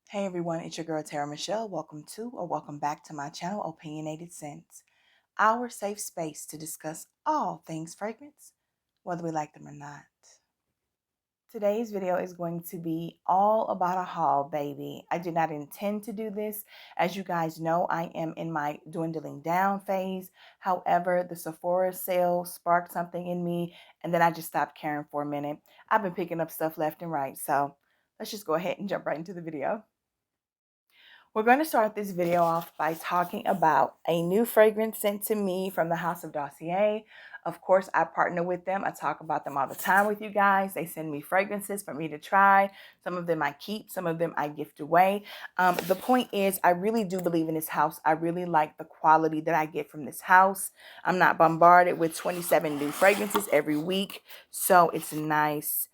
Hey everyone, it's your girl TeraMichelle. Welcome to or welcome back to my channel, Opinionated Scents, our safe space to discuss all things fragrance, whether we like them or not. Today's video is going to be all about a haul, baby. I did not intend to do this. As you guys know, I am in my dwindling down phase. However, the Sephora sale sparked something in me, and then I just stopped caring for a minute. I've been picking up stuff left and right, so let's just go ahead and jump right into the video. We're going to start this video off by talking about a new fragrance sent to me from the House of Dossier. Of course, I partner with them. I talk about them all the time with you guys. They send me fragrances for me to try. Some of them I keep, some of them I gift away. The point is, I really do believe in this house. I really like the quality that I get from this house. I'm not bombarded with 27 new fragrances every week, so it's nice.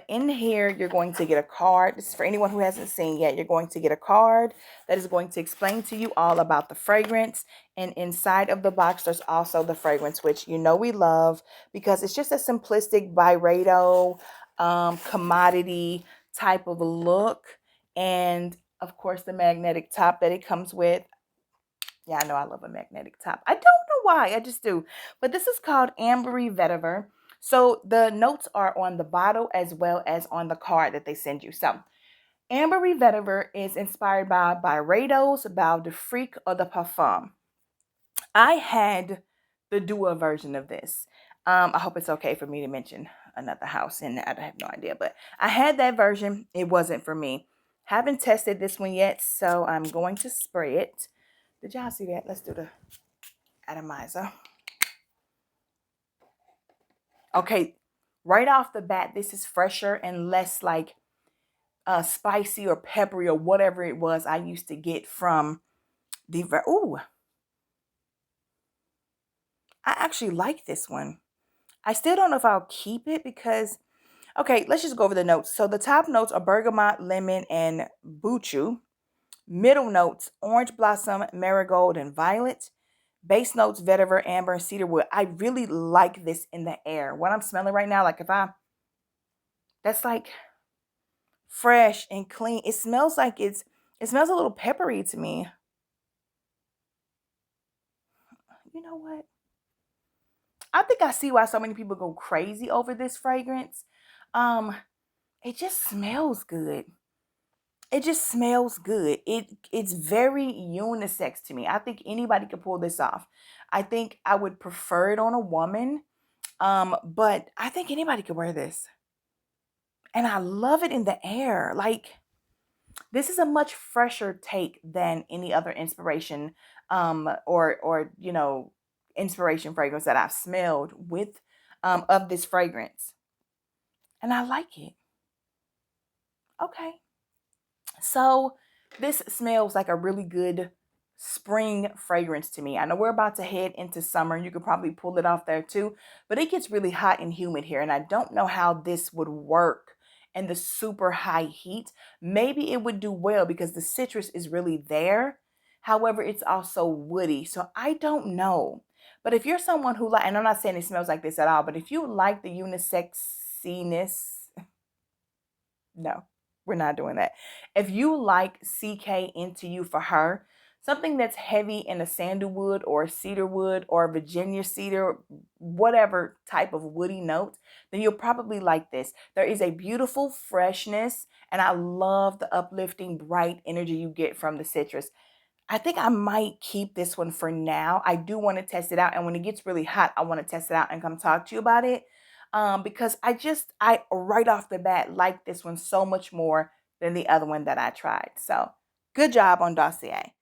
In here, you're going to get a card. This is for anyone who hasn't seen yet. You're going to get a card that is going to explain to you all about the fragrance. And inside of the box, there's also the fragrance, which you know we love because it's just a simplistic Byredo commodity type of look. And of course, the magnetic top that it comes with. Yeah, I know I love a magnetic top. I don't know why, I just do. But this is called Ambery Vetiver. So the notes are on the bottle as well as on the card that they send you. So Ambery Vetiver is inspired by Byredo's Bow de Freak or the Parfum. I had the duo version of this. I hope it's okay for me to mention another house in that. I have no idea, but I had that version. It wasn't for me. Haven't tested this one yet, so I'm going to spray it. Did y'all see that? Let's do the atomizer. Okay, right off the bat, this is fresher and less like spicy or peppery or whatever it was I used to get from the. Ooh, I actually like this one. I still don't know if I'll keep it because, okay, let's just go over the notes. So the top notes are bergamot, lemon, and buchu. Middle notes, orange blossom, marigold, and violet. Base notes, vetiver, amber, and cedarwood. I really like this in the air. What I'm smelling right now, like that's like fresh and clean. It smells like it smells a little peppery to me. You know what? I think I see why so many people go crazy over this fragrance. It just smells good. It just smells good. It's very unisex to me. I think anybody could pull this off. I think I would prefer it on a woman. But I think anybody could wear this. And I love it in the air. Like, this is a much fresher take than any other inspiration or inspiration fragrance that I've smelled with of this fragrance. And I like it. Okay. So this smells like a really good spring fragrance to me. I know we're about to head into summer. You could probably pull it off there too, but it gets really hot and humid here. And I don't know how this would work in the super high heat. Maybe it would do well because the citrus is really there. However, it's also woody. So I don't know. But if you're someone who like, and I'm not saying it smells like this at all, but if you like the unisexiness, no, we're not doing that. If you like CK Into You for Her, something that's heavy in a sandalwood or cedarwood or Virginia cedar, whatever type of woody note, then you'll probably like this. There is a beautiful freshness, and I love the uplifting, bright energy you get from the citrus. I think I might keep this one for now. I do want to test it out, and when it gets really hot, I want to test it out and come talk to you about it. Because I right off the bat like this one so much more than the other one that I tried. So good job on Dossier.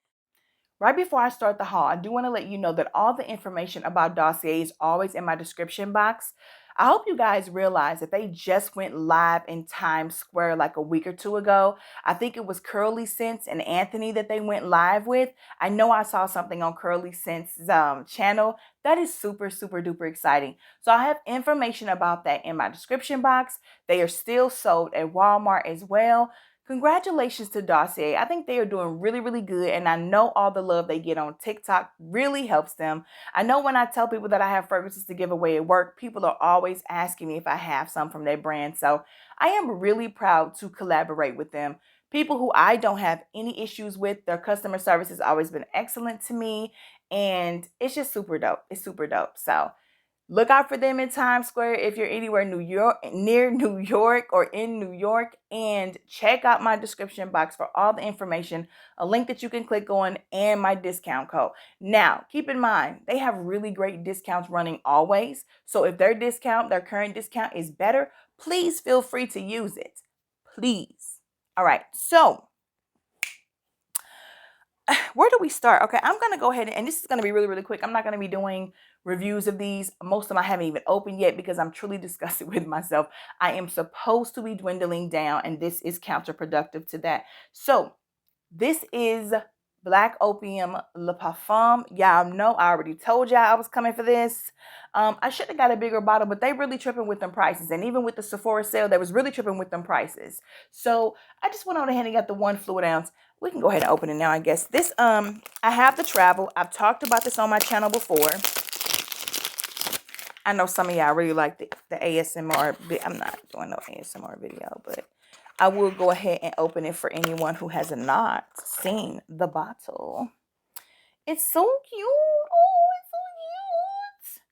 Right before I start the haul, I do want to let you know that all the information about Dossier is always in my description box. I hope you guys realize that they just went live in Times Square like a week or two ago. I think it was Curly Scents and Anthony that they went live with. I know I saw something on Curly Scents' channel. That is super, super duper exciting. So I have information about that in my description box. They are still sold at Walmart as well. Congratulations to Dossier. I think they are doing really, really good. And I know all the love they get on TikTok really helps them. I know when I tell people that I have fragrances to give away at work, people are always asking me if I have some from their brand. So I am really proud to collaborate with them. People who I don't have any issues with. Their customer service has always been excellent to me, and it's just super dope. It's super dope. So look out for them in Times Square if you're anywhere near New York or in New York, and check out my description box for all the information, a link that you can click on, and my discount code. Now, keep in mind, they have really great discounts running always. So if their current discount is better, please feel free to use it. Please. All right. So where do we start? Okay, I'm going to go ahead and this is going to be really, really quick. I'm not going to be doing reviews of these. Most of them I haven't even opened yet because I'm truly disgusted with myself. I am supposed to be dwindling down, and this is counterproductive to that. So this is Black Opium Le Parfum. Y'all know I already told y'all I was coming for this. I should have got a bigger bottle, but they really tripping with them prices. And even with the Sephora sale, they was really tripping with them prices. So I just went on ahead and got the 1 fluid ounce. We can go ahead and open it now, I guess. This, I have the Travel. I've talked about this on my channel before. I know some of y'all really like the ASMR. I'm not doing no ASMR video, but I will go ahead and open it for anyone who has not seen the bottle. It's so cute. Oh, it's so cute.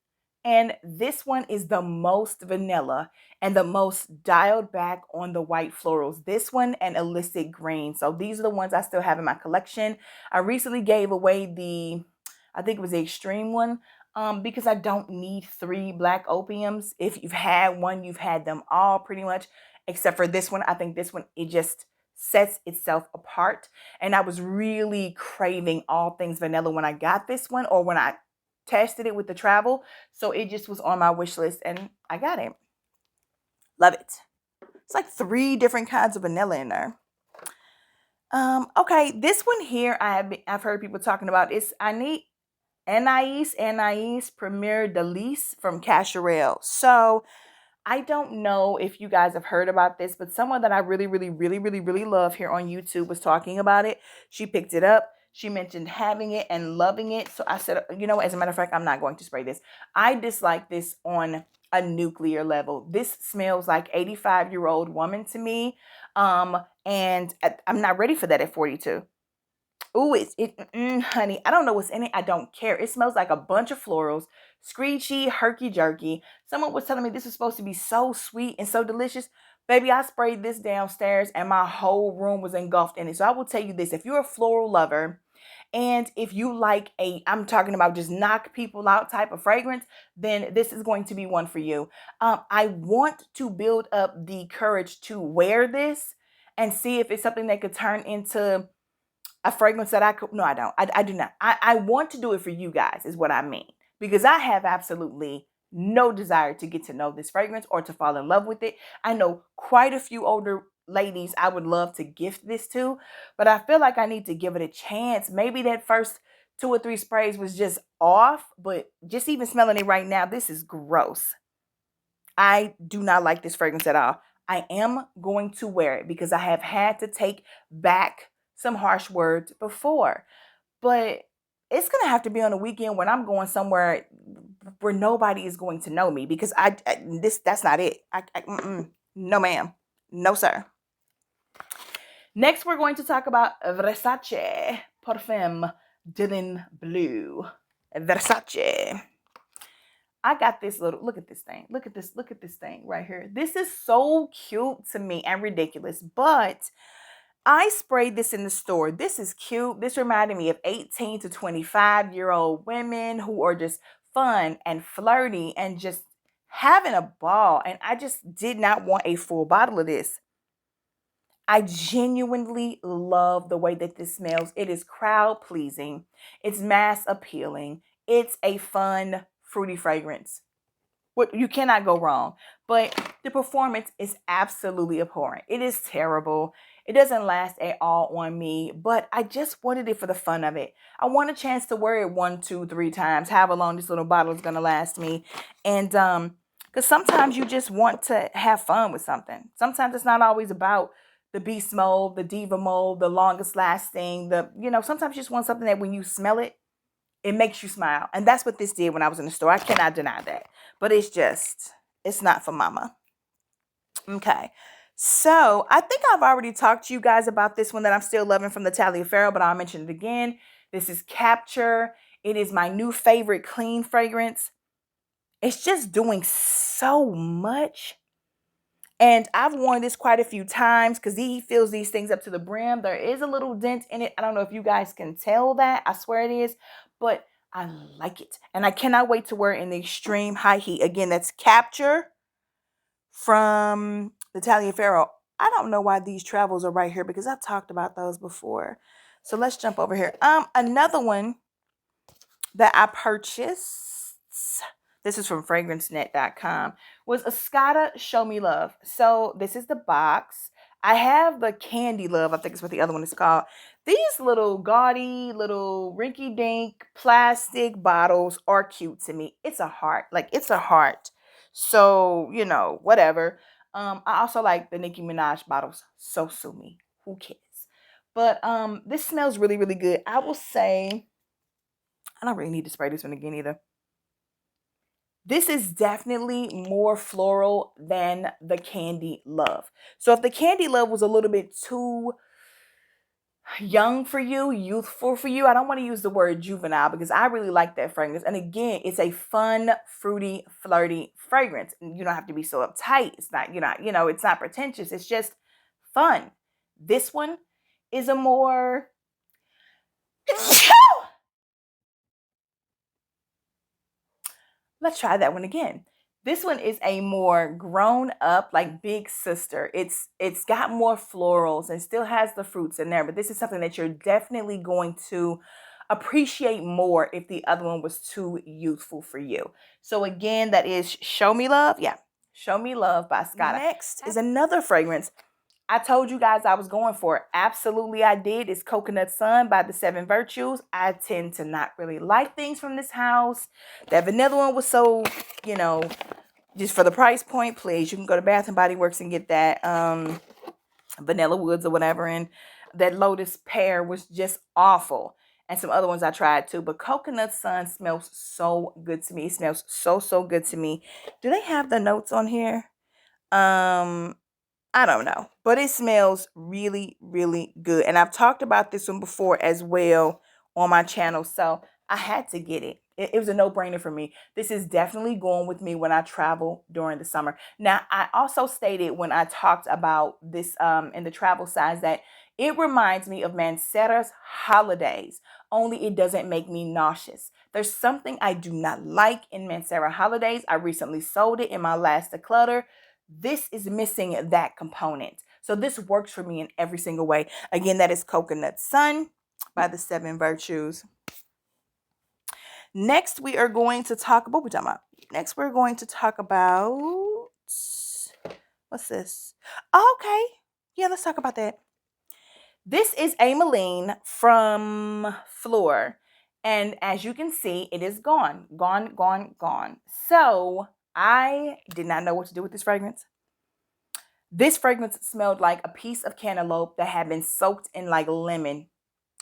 And this one is the most vanilla and the most dialed back on the white florals. This one and Illicit Green. So these are the ones I still have in my collection. I recently gave away I think it was the Extreme one, because I don't need 3 Black Opiums. If you've had one, you've had them all pretty much, except for this one. I think this one, it just sets itself apart. And I was really craving all things vanilla when I got this one, or when I tested it with the Travel. So it just was on my wish list and I got it. Love it. It's like 3 different kinds of vanilla in there. Okay, this one here I've heard people talking about. It's Anais Premier Delise from Cashapp. So I don't know if you guys have heard about this, but someone that I really, really, really, really, really love here on YouTube was talking about it. She picked it up. She mentioned having it and loving it. So I said, you know, as a matter of fact, I'm not going to spray this. I dislike this on a nuclear level. This smells like 85-year-old woman to me. And I'm not ready for that at 42. Ooh, honey, I don't know what's in it. I don't care. It smells like a bunch of florals, screechy, herky-jerky. Someone was telling me this was supposed to be so sweet and so delicious. Baby, I sprayed this downstairs and my whole room was engulfed in it. So I will tell you this. If you're a floral lover, and if you like I'm talking about just knock people out type of fragrance, then this is going to be one for you. I want to build up the courage to wear this and see if it's something that could turn into a fragrance that I could. No, I don't. I do not. I want to do it for you guys is what I mean. Because I have absolutely no desire to get to know this fragrance or to fall in love with it. I know quite a few older ladies I would love to gift this to, but I feel like I need to give it a chance. Maybe that first 2 or 3 sprays was just off, but just even smelling it right now, this is gross. I do not like this fragrance at all. I am going to wear it because I have had to take back some harsh words before, but it's going to have to be on a weekend when I'm going somewhere where nobody is going to know me, because that's not it. No, ma'am. No, sir. Next, we're going to talk about Versace Perfume Dylan Blue. Versace. I got this little, look at this thing. Look at this thing right here. This is so cute to me and ridiculous, but I sprayed this in the store. This is cute. This reminded me of 18 to 25-year-old women who are just fun and flirty and just having a ball. And I just did not want a full bottle of this. I genuinely love the way that this smells. It is crowd pleasing. It's mass appealing. It's a fun, fruity fragrance. You cannot go wrong. But the performance is absolutely abhorrent. It is terrible. It doesn't last at all on me, but I just wanted it for the fun of it. I want a chance to wear it 1, 2, 3 times, however long this little bottle is going to last me. And because sometimes you just want to have fun with something. Sometimes it's not always about the beast mode, the diva mode, the longest lasting, sometimes you just want something that when you smell it, it makes you smile. And that's what this did when I was in the store. I cannot deny that. But it's not for mama. Okay. So I think I've already talked to you guys about this one that I'm still loving from the Taliaferro, but I'll mention it again. This is Capture. It is my new favorite clean fragrance. It's just doing so much. And I've worn this quite a few times because he fills these things up to the brim. There is a little dent in it. I don't know if you guys can tell that. I swear it is. But I like it. And I cannot wait to wear it in the extreme high heat. Again, that's Capture from the Taliaferro. I don't know why these travels are right here because I've talked about those before. So let's jump over here. Another one that I purchased, this is from fragrancenet.com, was Escada Show Me Love. So this is the box. I have the Candy Love, I think is what the other one is called. These little gaudy, little rinky-dink plastic bottles are cute to me. It's a heart. Like, it's a heart. So, you know, whatever. I also like the Nicki Minaj bottles. So sue me. Who cares? But this smells really, really good. I will say, I don't really need to spray this one again either. This is definitely more floral than the Candy Love. So if the Candy Love was a little bit too young for you, youthful for you, I don't want to use the word juvenile because I really like that fragrance. And again, it's a fun, fruity, flirty fragrance. You don't have to be so uptight. It's not, it's not pretentious. It's just fun. This one is a more let's try that one again. This one is a more grown up, like big sister. It's got more florals and still has the fruits in there, but this is something that you're definitely going to appreciate more if the other one was too youthful for you. So again, that is Show Me Love. Yeah, Show Me Love by Escada. Next is another fragrance I told you guys I was going for. Absolutely, I did. It's Coconut Sun by the Seven Virtues. I tend to not really like things from this house. That vanilla one was so, just for the price point, please. You can go to Bath and Body Works and get that Vanilla Woods or whatever. And that Lotus Pear was just awful. And some other ones I tried too. But Coconut Sun smells so good to me. It smells so, so good to me. Do they have the notes on here? I don't know, but it smells really, really good. And I've talked about this one before as well on my channel, so I had to get it. It was a no-brainer for me. This is definitely going with me when I travel during the summer. Now, I also stated when I talked about this in the travel size that it reminds me of Mancera's Holidays, only it doesn't make me nauseous. There's something I do not like in Mancera Holidays. I recently sold it in my last declutter. This is missing that component. So this works for me in every single way. Again, that is Coconut Sun by the Seven Virtues. Next, we are going to talk about, what we're talking about? Next, we're going to talk about, what's this? Okay. Yeah, let's talk about that. This is Ameline from Fleur. And as you can see, it is gone. Gone, gone, gone. So I did not know what to do with this fragrance. This fragrance smelled like a piece of cantaloupe that had been soaked in like lemon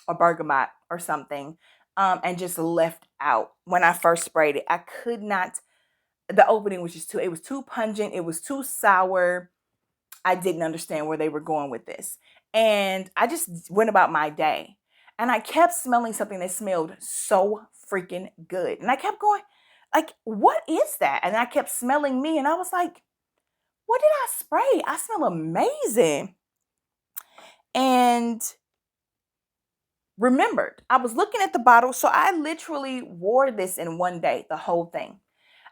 or bergamot or something and just left out when I first sprayed it. I could not, the opening was just it was too pungent. It was too sour. I didn't understand where they were going with this. And I just went about my day. And I kept smelling something that smelled so freaking good. And I kept going, like, what is that? And I kept smelling me. And I was like, what did I spray? I smell amazing. And remembered, I was looking at the bottle. So I literally wore this in one day, the whole thing.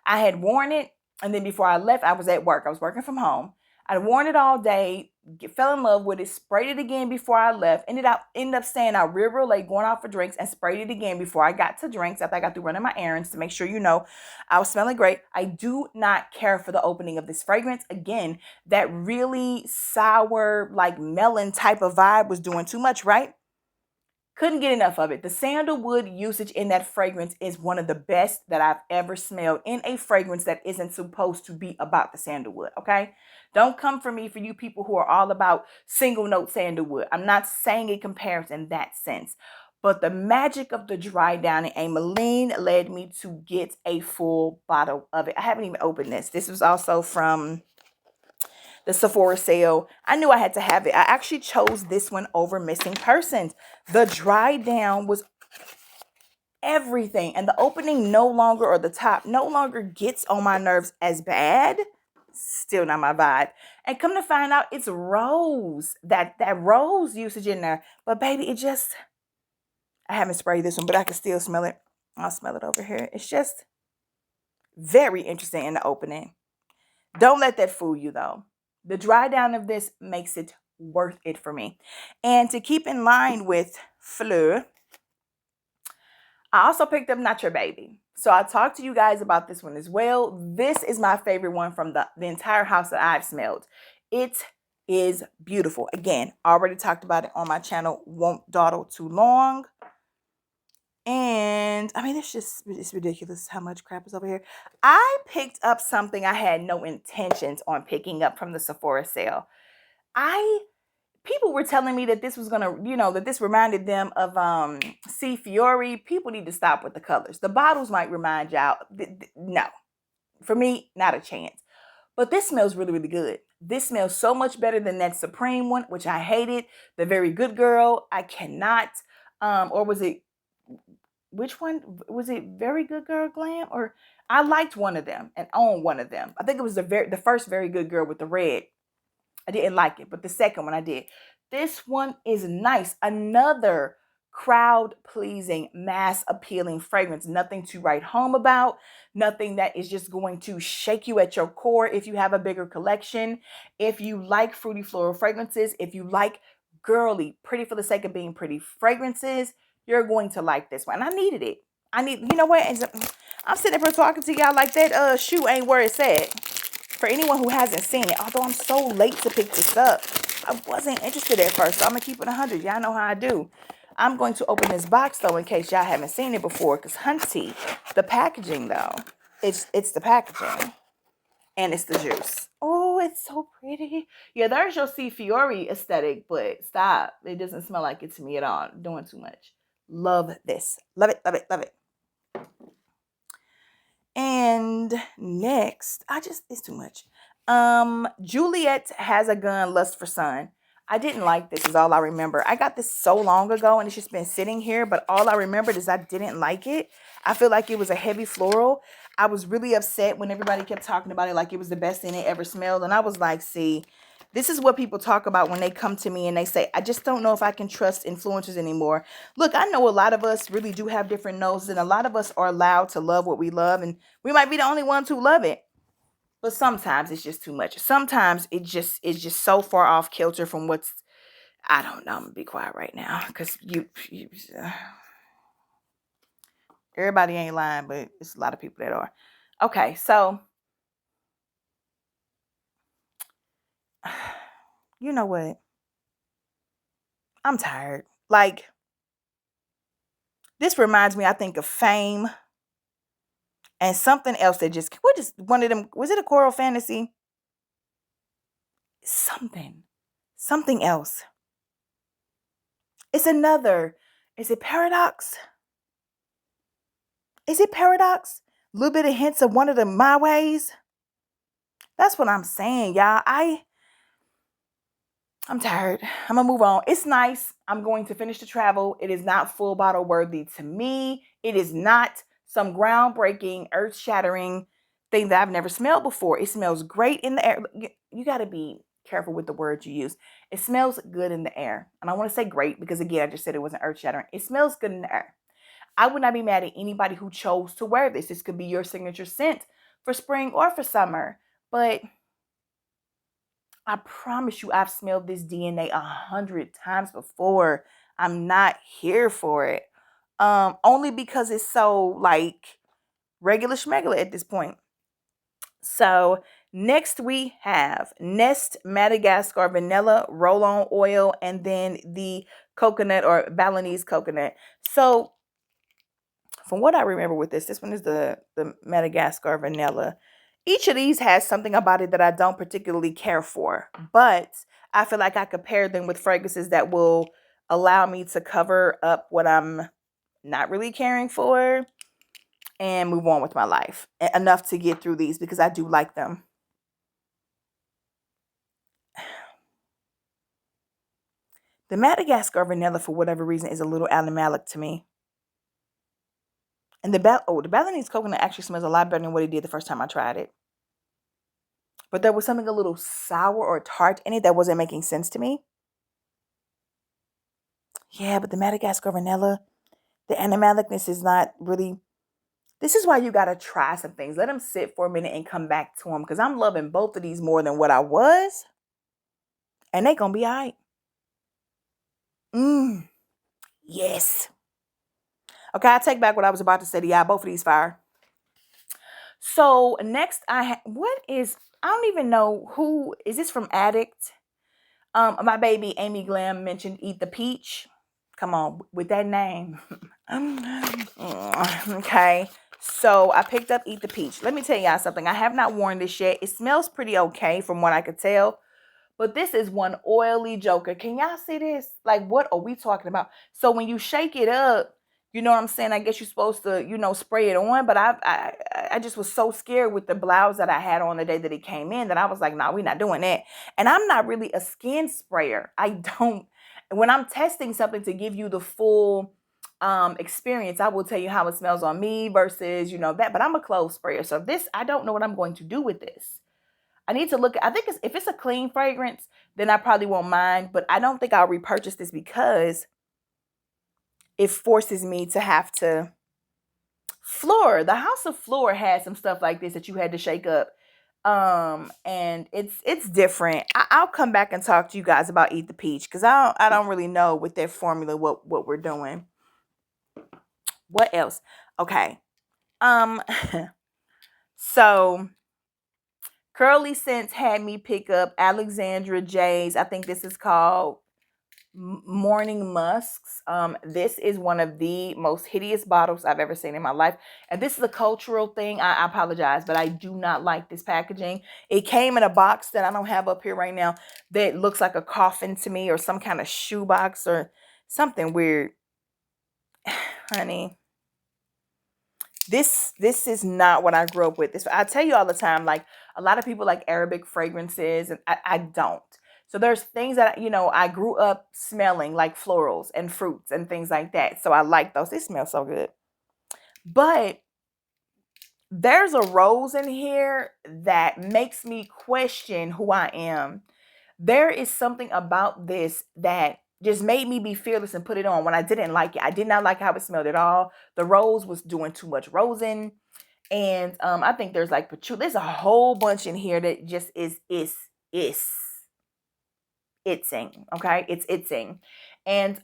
I had worn it. And then before I left, I was at work. I was working from home. I'd worn it all day, fell in love with it, sprayed it again before I left, ended up staying out real late, going out for drinks, and sprayed it again before I got to drinks after I got through running my errands to make sure I was smelling great. I do not care for the opening of this fragrance. Again, that really sour, like melon type of vibe was doing too much, right? Couldn't get enough of it. The sandalwood usage in that fragrance is one of the best that I've ever smelled in a fragrance that isn't supposed to be about the sandalwood, okay? Don't come for me for you people who are all about single note sandalwood. I'm not saying it compares in that sense. But the magic of the dry down in Ameline led me to get a full bottle of it. I haven't even opened this. This was also from the Sephora sale. I knew I had to have it. I actually chose this one over Missing Persons. The dry down was everything. And the opening no longer, or the top no longer gets on my nerves as bad. Still not my vibe. And come to find out, it's rose. That rose usage in there. But baby, it just, I haven't sprayed this one, but I can still smell it. I'll smell it over here. It's just very interesting in the opening. Don't let that fool you though. The dry down of this makes it worth it for me. And to keep in line with Fleur, I also picked up Not Your Baby. So I talked to you guys about this one as well. This is my favorite one from the entire house that I've smelled. It is beautiful. Again, already talked about it on my channel. Won't dawdle too long. And I mean, it's ridiculous how much crap is over here. I picked up something I had no intentions on picking up from the Sephora sale. People were telling me that this was gonna, that this reminded them of C Fiore. People need to stop with the colors. The bottles might remind y'all. No, for me, not a chance. But this smells really, really good. This smells so much better than that Supreme one, which I hated. The Very Good Girl, I cannot. Or was it? Which one was it? Very Good Girl Glam, or I liked one of them and owned one of them. I think it was the first Very Good Girl with the red. I didn't like it, but the second one I did. This one is nice. Another crowd-pleasing, mass-appealing fragrance. Nothing to write home about. Nothing that is just going to shake you at your core if you have a bigger collection. If you like fruity floral fragrances, if you like girly, pretty for the sake of being pretty fragrances, you're going to like this one. And I needed it. You know what? I'm sitting there talking to y'all like that shoe ain't where it's at. For anyone who hasn't seen it, although I'm so late to pick this up, I wasn't interested at first, so I'm going to keep it 100. Y'all know how I do. I'm going to open this box, though, in case y'all haven't seen it before, because hunty, the packaging, though, it's the packaging, and it's the juice. Oh, it's so pretty. Yeah, there's your C Fiore aesthetic, but stop. It doesn't smell like it to me at all. Doing too much. Love this. Love it, love it, love it. And next, it's too much. Juliet Has a Gun, Lust for Sun. I didn't like this, is all I remember. I got this so long ago and it's just been sitting here, but all I remembered is I didn't like it. I feel like it was a heavy floral. I was really upset when everybody kept talking about it like it was the best thing they ever smelled. And I was like, see, this is what people talk about when they come to me and they say, I just don't know if I can trust influencers anymore. Look, I know a lot of us really do have different noses, and a lot of us are allowed to love what we love, and we might be the only ones who love it. But sometimes it's just too much. Sometimes it's just so far off kilter from what's, I don't know. I'm gonna be quiet right now because everybody ain't lying, but it's a lot of people that are. Okay, so you know what? I'm tired. Like, this reminds me, I think, of Fame and something else that what is one of them? Was it a Coral Fantasy? Something else. It's another. Is it Paradox? Is it Paradox? A little bit of hints of one of the My Ways. That's what I'm saying, y'all. I'm tired. I'm going to move on. It's nice. I'm going to finish the travel. It is not full bottle worthy to me. It is not some groundbreaking, earth-shattering thing that I've never smelled before. It smells great in the air. You got to be careful with the words you use. It smells good in the air. And I want to say great because, again, I just said it wasn't earth-shattering. It smells good in the air. I would not be mad at anybody who chose to wear this. This could be your signature scent for spring or for summer. But I promise you, I've smelled this DNA 100 times before. I'm not here for it. Only because it's so like regular schmegula at this point. So next we have Nest Madagascar Vanilla Roll-On Oil, and then the coconut or Balinese coconut. So from what I remember with this one is the Madagascar Vanilla. Each of these has something about it that I don't particularly care for, but I feel like I could pair them with fragrances that will allow me to cover up what I'm not really caring for and move on with my life enough to get through these because I do like them. The Madagascar vanilla, for whatever reason, is a little animalic to me. And the Balinese coconut actually smells a lot better than what it did the first time I tried it. But there was something a little sour or tart in it that wasn't making sense to me. Yeah, but the Madagascar vanilla, the animalicness is not really. This is why you got to try some things. Let them sit for a minute and come back to them. Because I'm loving both of these more than what I was. And they going to be all right. Yes. Okay, I take back what I was about to say to y'all. Both of these fire. So next I don't even know who, is this from Addict? My baby Amy Glam mentioned Eat the Peach. Come on, with that name. Okay, so I picked up Eat the Peach. Let me tell y'all something. I have not worn this yet. It smells pretty okay from what I could tell. But this is one oily joker. Can y'all see this? Like, what are we talking about? So when you shake it up, you know what I'm saying? I guess you're supposed to, spray it on. But I just was so scared with the blouse that I had on the day that it came in that I was like, nah, we're not doing that. And I'm not really a skin sprayer. When I'm testing something to give you the full experience, I will tell you how it smells on me versus, that. But I'm a clothes sprayer. So I don't know what I'm going to do with this. I need to look. I think if it's a clean fragrance, then I probably won't mind. But I don't think I'll repurchase this because it forces me to have to the House of Flora had some stuff like this that you had to shake up. And it's different. I'll come back and talk to you guys about Eat the Peach because I don't really know with their formula what we're doing. What else? Okay. So Curly Scents had me pick up Alexandra J's. I think this is called Morning Musks. This is one of the most hideous bottles I've ever seen in my life. And this is a cultural thing. I apologize, but I do not like this packaging. It came in a box that I don't have up here right now that looks like a coffin to me or some kind of shoe box or something weird. Honey. This is not what I grew up with. I tell you all the time, like a lot of people like Arabic fragrances and I don't. So there's things that, I grew up smelling like florals and fruits and things like that. So I like those. They smell so good. But there's a rose in here that makes me question who I am. There is something about this that just made me be fearless and put it on when I didn't like it. I did not like how it smelled at all. The rose was doing too much rosing. And I think there's like patchouli. There's a whole bunch in here that just is itsing. Okay, it's itsing. And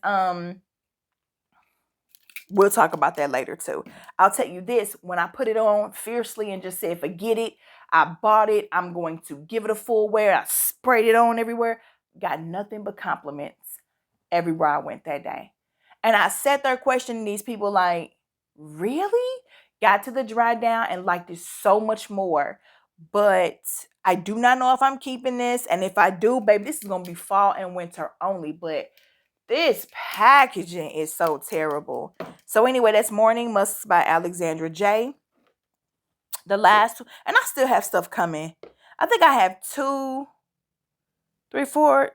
we'll talk about that later too. I'll tell you this, when I put it on fiercely and just said, forget it, I bought it, I'm going to give it a full wear. I sprayed it on everywhere. Got nothing but compliments everywhere I went that day. And I sat there questioning these people like, really? Got to the dry down and liked it so much more. But I do not know if I'm keeping this. And if I do, baby, this is going to be fall and winter only. But this packaging is so terrible. So anyway, that's Morning Musks by Alexandra J. The last, and I still have stuff coming. I think I have 2, 3, 4.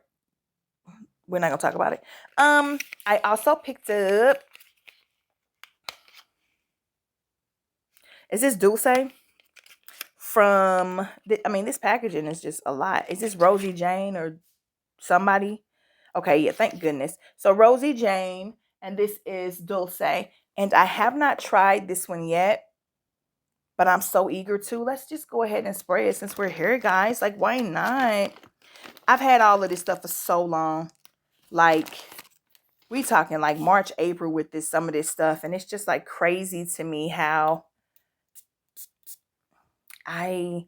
We're not gonna talk about it. I also picked up. Is this Dulce? This packaging is just a lot. Is this Rosie Jane or somebody? Okay, yeah, thank goodness. So Rosie Jane, and this is Dulce. And I have not tried this one yet, but I'm so eager to. Let's just go ahead and spray it since we're here, guys. Like, why not? I've had all of this stuff for so long. Like, we talking like March, April with some of this stuff. And it's just like crazy to me how I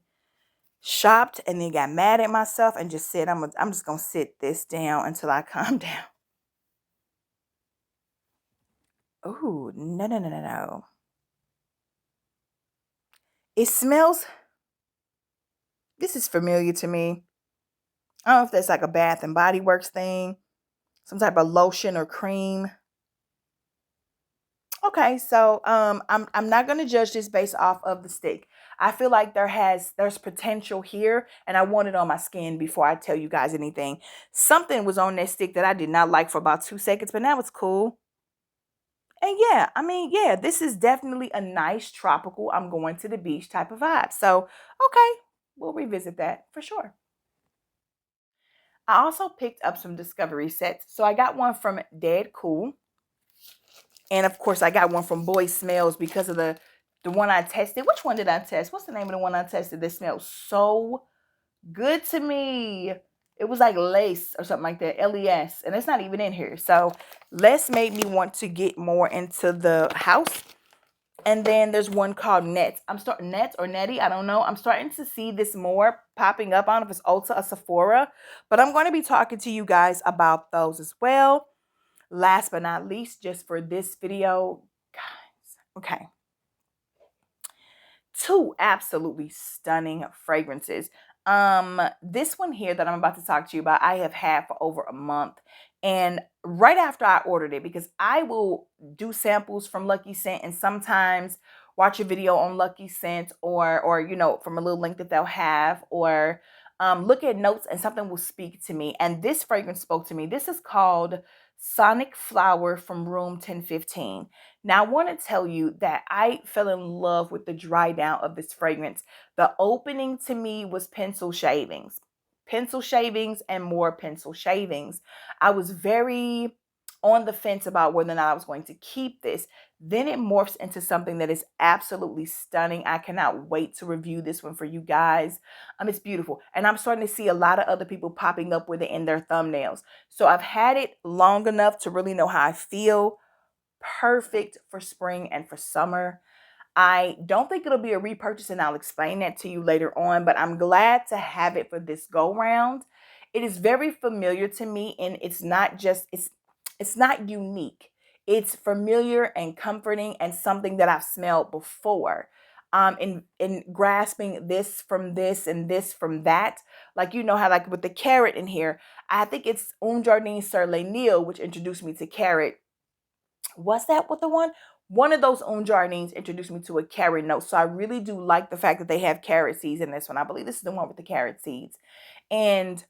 shopped and then got mad at myself and just said, I'm just going to sit this down until I calm down. Ooh, no. It smells, this is familiar to me. I don't know if that's like a Bath and Body Works thing, some type of lotion or cream. Okay, so I'm not going to judge this based off of the stick. I feel like there's potential here, and I want it on my skin before I tell you guys anything. Something was on that stick that I did not like for about 2 seconds, but now it's cool. And yeah, I mean, yeah, this is definitely a nice tropical, I'm going to the beach type of vibe. So, okay, we'll revisit that for sure. I also picked up some Discovery sets. So I got one from Dead Cool. And of course, I got one from Boy Smells because of the one I tested. Which one did I test? What's the name of the one I tested that smells so good to me? It was like lace or something like that, LES, and it's not even in here. So Les made me want to get more into the house. And then there's one called Nets. I'm starting Nets or Netty, I don't know. I'm starting to see this more popping up. I don't know if it's Ulta or Sephora, but I'm going to be talking to you guys about those as well. Last but not least, just for this video, guys, okay, two absolutely stunning fragrances. This one here that I'm about to talk to you about, I have had for over a month. And right after I ordered it, because I will do samples from Lucky Scent and sometimes watch a video on Lucky Scent or you know, from a little link that they'll have, or look at notes and something will speak to me. And this fragrance spoke to me. This is called Sonic Flower from Room 1015. Now, I want to tell you that I fell in love with the dry down of this fragrance. The opening to me was pencil shavings and more pencil shavings. I was very on the fence about whether or not I was going to keep this. Then it morphs into something that is absolutely stunning. I cannot wait to review this one for you guys. It's beautiful. And I'm starting to see a lot of other people popping up with it in their thumbnails. So I've had it long enough to really know how I feel. Perfect for spring and for summer. I don't think it'll be a repurchase, and I'll explain that to you later on, but I'm glad to have it for this go round. It is very familiar to me, and it's not unique. It's familiar and comforting and something that I've smelled before. In grasping this from this and this from that, like you know how like with the carrot in here, I think it's Un Jardin sur le Nil, which introduced me to carrot. Was that what the one? One of those Un Jardins introduced me to a carrot note. So I really do like the fact that they have carrot seeds in this one. I believe this is the one with the carrot seeds. And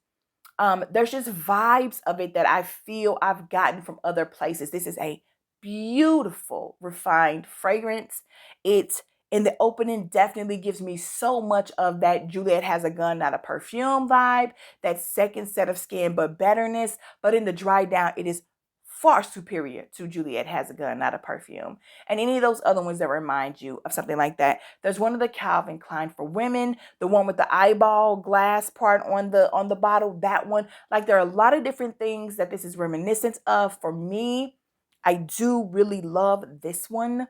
there's just vibes of it that I feel I've gotten from other places. This is a beautiful, refined fragrance. It's in the opening definitely gives me so much of that Juliet Has a Gun, Not a Perfume vibe, that second set of skin, but betterness. But in the dry down, it is far superior to Juliet Has a Gun, Not a Perfume, and any of those other ones that remind you of something like that. There's one of the Calvin Klein for women, the one with the eyeball glass part on the bottle, that one. Like there are a lot of different things that this is reminiscent of. For me, I do really love this one.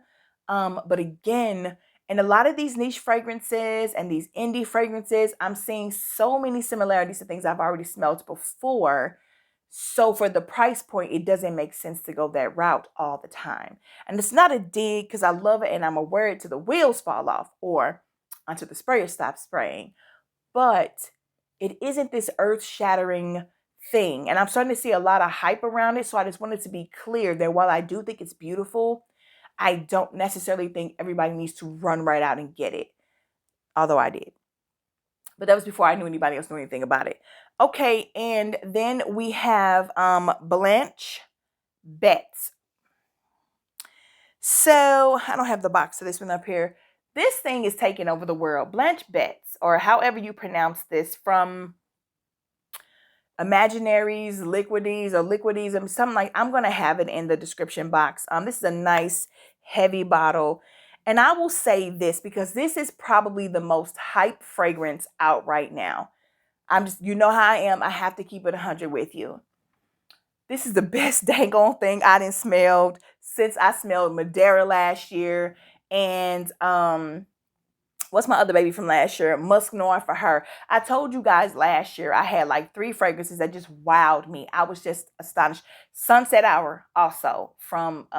But again, in a lot of these niche fragrances and these indie fragrances, I'm seeing so many similarities to things I've already smelled before. So for the price point, it doesn't make sense to go that route all the time. And it's not a dig because I love it and I'm gonna wear it till the wheels fall off or until the sprayer stops spraying. But it isn't this earth-shattering thing. And I'm starting to see a lot of hype around it. So I just wanted to be clear that while I do think it's beautiful, I don't necessarily think everybody needs to run right out and get it. Although I did. But that was before I knew anybody else knew anything about it. Okay, and then we have Blanchebet. So I don't have the box of this one up here. This thing is taking over the world. Blanchebet, or however you pronounce this, from Imaginaries, Liquidies, or Liquidies, something like. I'm gonna have it in the description box. This is a nice heavy bottle. And I will say this because this is probably the most hype fragrance out right now. You know how I am. I have to keep it 100 with you. This is the best dang on thing I done smelled since I smelled Madeira last year. And what's my other baby from last year? Musk Noir for her. I told you guys last year I had like 3 fragrances that just wowed me. I was just astonished. Sunset Hour also from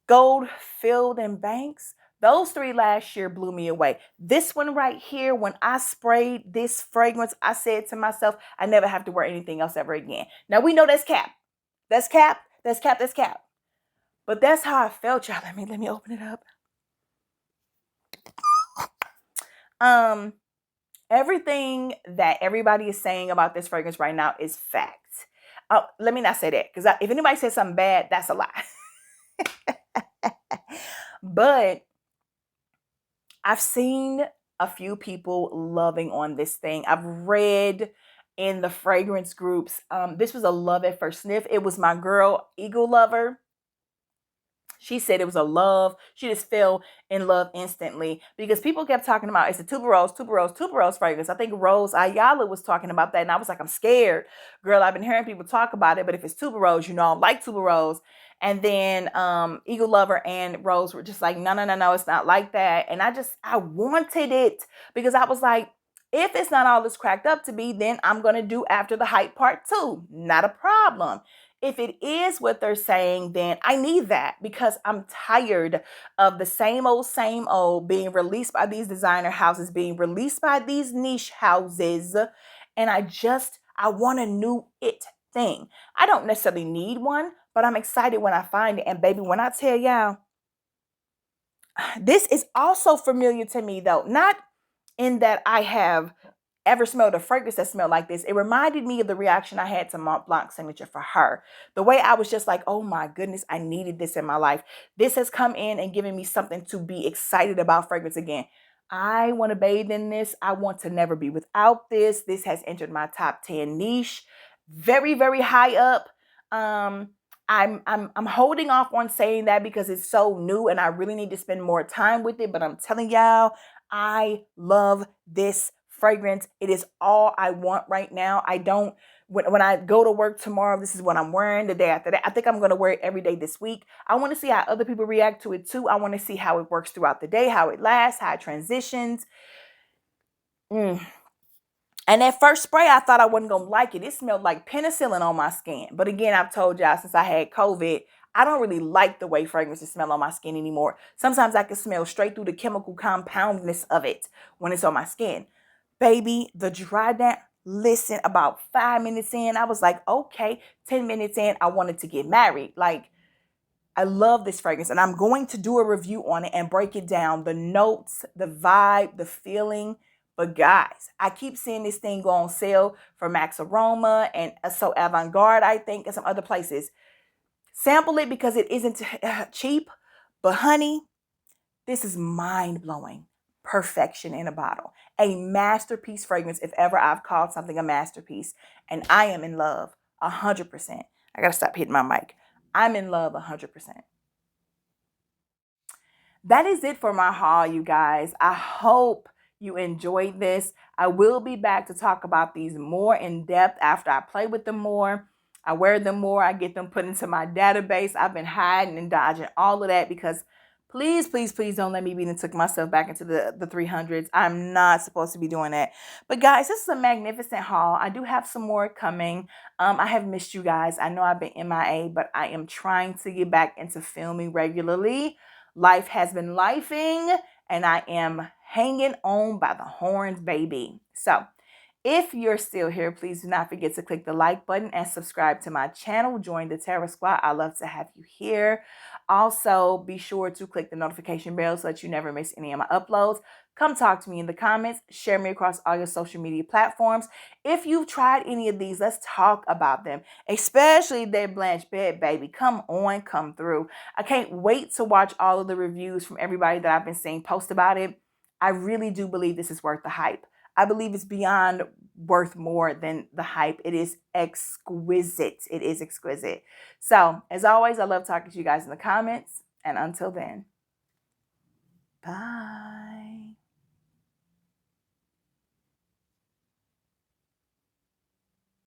Goldfield and Banks. Those 3 last year blew me away. This one right here, when I sprayed this fragrance, I said to myself, I never have to wear anything else ever again. Now we know that's cap. That's cap. That's cap. That's cap. But that's how I felt, y'all. Let me open it up. Everything that everybody is saying about this fragrance right now is fact. Let me not say that, because if anybody says something bad, that's a lie. But I've seen a few people loving on this thing. I've read in the fragrance groups. This was a love at first sniff. It was my girl, Eagle Lover. She said it was a love. She just fell in love instantly because people kept talking about it's a tuberose, tuberose, tuberose fragrance. I think Rose Ayala was talking about that, and I was like, I'm scared, girl. I've been hearing people talk about it, but if it's tuberose, you know, I like tuberose. And then Eagle Lover and Rose were just like, no, no, no, no, it's not like that. And I wanted it because I was like, if it's not all it's cracked up to be, then I'm gonna do After the Hype Part 2. Not a problem. If it is what they're saying, then I need that because I'm tired of the same old being released by these designer houses, being released by these niche houses. And I want a new it thing. I don't necessarily need one, but I'm excited when I find it. And baby, when I tell y'all, this is also familiar to me though, not in that I have ever smelled a fragrance that smelled like this. It reminded me of the reaction I had to Mont Blanc Signature for her. The way I was just like, oh my goodness, I needed this in my life. This has come in and given me something to be excited about fragrance again. I want to bathe in this. I want to never be without this. This has entered my top 10 niche. Very, very high up. I'm holding off on saying that because it's so new and I really need to spend more time with it. But I'm telling y'all, I love this fragrance. It is all I want right now. I don't, when I go to work tomorrow, this is what I'm wearing. The day after that, I think I'm going to wear it every day this week. I want to see how other people react to it too. I want to see how it works throughout the day, how it lasts, how it transitions. And that first spray, I thought I wasn't going to like it. It smelled like penicillin on my skin. But again, I've told y'all since I had COVID, I don't really like the way fragrances smell on my skin anymore. Sometimes I can smell straight through the chemical compoundness of it when it's on my skin. Baby, the dry down, listen, about 5 minutes in, I was like, okay, 10 minutes in, I wanted to get married. Like, I love this fragrance and I'm going to do a review on it and break it down. The notes, the vibe, the feeling. But guys, I keep seeing this thing go on sale for Max Aroma and so Avant-Garde, I think, and some other places. Sample it because it isn't cheap. But honey, this is mind-blowing. Perfection in a bottle. A masterpiece fragrance if ever I've called something a masterpiece. And I am in love 100%. I gotta stop hitting my mic. I'm in love 100%. That is it for my haul, you guys. I hope you enjoyed this. I will be back to talk about these more in depth after I play with them more. I wear them more. I get them put into my database. I've been hiding and dodging all of that because please, please, please don't let me be and took myself back into the 300s. I'm not supposed to be doing that. But guys, this is a magnificent haul. I do have some more coming. I have missed you guys. I know I've been MIA, but I am trying to get back into filming regularly. Life has been lifing and I am hanging on by the horns, baby. So if you're still here, please do not forget to click the like button and subscribe to my channel. Join the Terra Squad. I love to have you here. Also, be sure to click the notification bell so that you never miss any of my uploads. Come talk to me in the comments. Share me across all your social media platforms. If you've tried any of these, let's talk about them, especially that Blanchebet, baby. Come on, come through. I can't wait to watch all of the reviews from everybody that I've been seeing post about it. I really do believe this is worth the hype. I believe it's beyond worth more than the hype. It is exquisite. It is exquisite. So, as always, I love talking to you guys in the comments. And until then, bye.